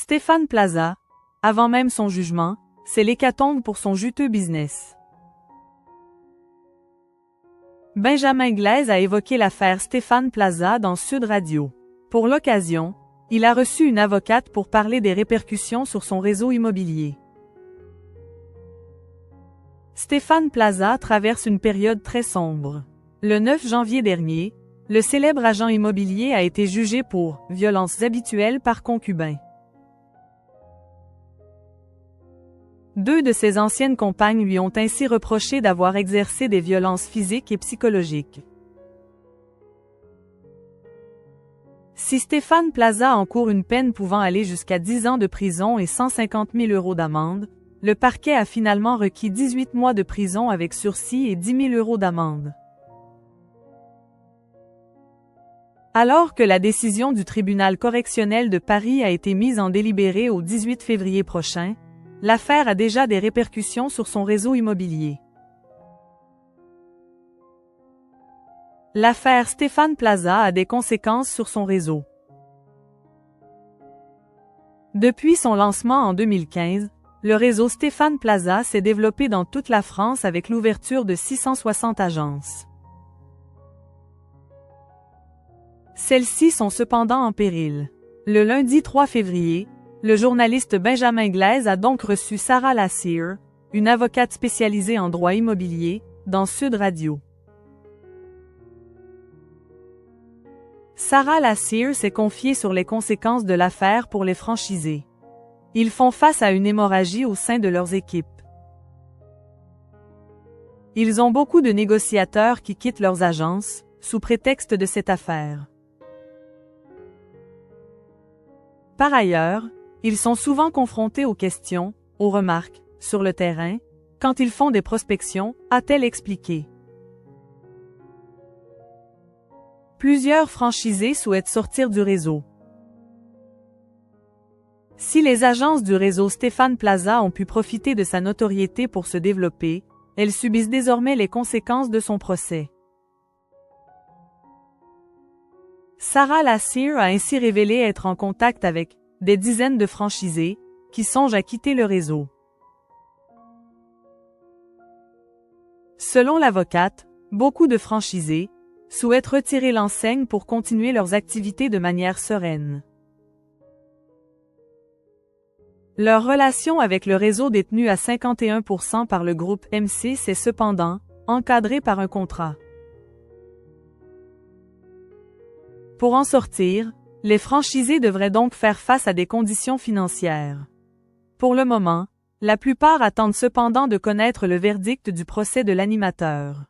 Stéphane Plaza, avant même son jugement, c'est l'hécatombe pour son juteux business. Benjamin Glaise a évoqué l'affaire Stéphane Plaza dans Sud Radio. Pour l'occasion, il a reçu une avocate pour parler des répercussions sur son réseau immobilier. Stéphane Plaza traverse une période très sombre. Le 9 janvier dernier, le célèbre agent immobilier a été jugé pour « violences habituelles par concubin ». 2 de ses anciennes compagnes lui ont ainsi reproché d'avoir exercé des violences physiques et psychologiques. Si Stéphane Plaza encourt une peine pouvant aller jusqu'à 10 ans de prison et 150 000 € d'amende, le parquet a finalement requis 18 mois de prison avec sursis et 10 000 € d'amende. Alors que la décision du tribunal correctionnel de Paris a été mise en délibéré au 18 février prochain, l'affaire a déjà des répercussions sur son réseau immobilier. L'affaire Stéphane Plaza a des conséquences sur son réseau. Depuis son lancement en 2015, le réseau Stéphane Plaza s'est développé dans toute la France avec l'ouverture de 660 agences. Celles-ci sont cependant en péril. Le lundi 3 février, le journaliste Benjamin Glaise a donc reçu Sarah Lassire, une avocate spécialisée en droit immobilier, dans Sud Radio. Sarah Lassire s'est confiée sur les conséquences de l'affaire pour les franchisés. Ils font face à une hémorragie au sein de leurs équipes. Ils ont beaucoup de négociateurs qui quittent leurs agences, sous prétexte de cette affaire. Par ailleurs, ils sont souvent confrontés aux questions, aux remarques, sur le terrain, quand ils font des prospections, a-t-elle expliqué. Plusieurs franchisés souhaitent sortir du réseau. Si les agences du réseau Stéphane Plaza ont pu profiter de sa notoriété pour se développer, elles subissent désormais les conséquences de son procès. Sarah Lassire a ainsi révélé être en contact avec des dizaines de franchisés qui songent à quitter le réseau. Selon l'avocate, beaucoup de franchisés souhaitent retirer l'enseigne pour continuer leurs activités de manière sereine. Leur relation avec le réseau détenu à 51% par le groupe M6 est cependant encadrée par un contrat. Pour en sortir, les franchisés devraient donc faire face à des conditions financières. Pour le moment, la plupart attendent cependant de connaître le verdict du procès de l'animateur.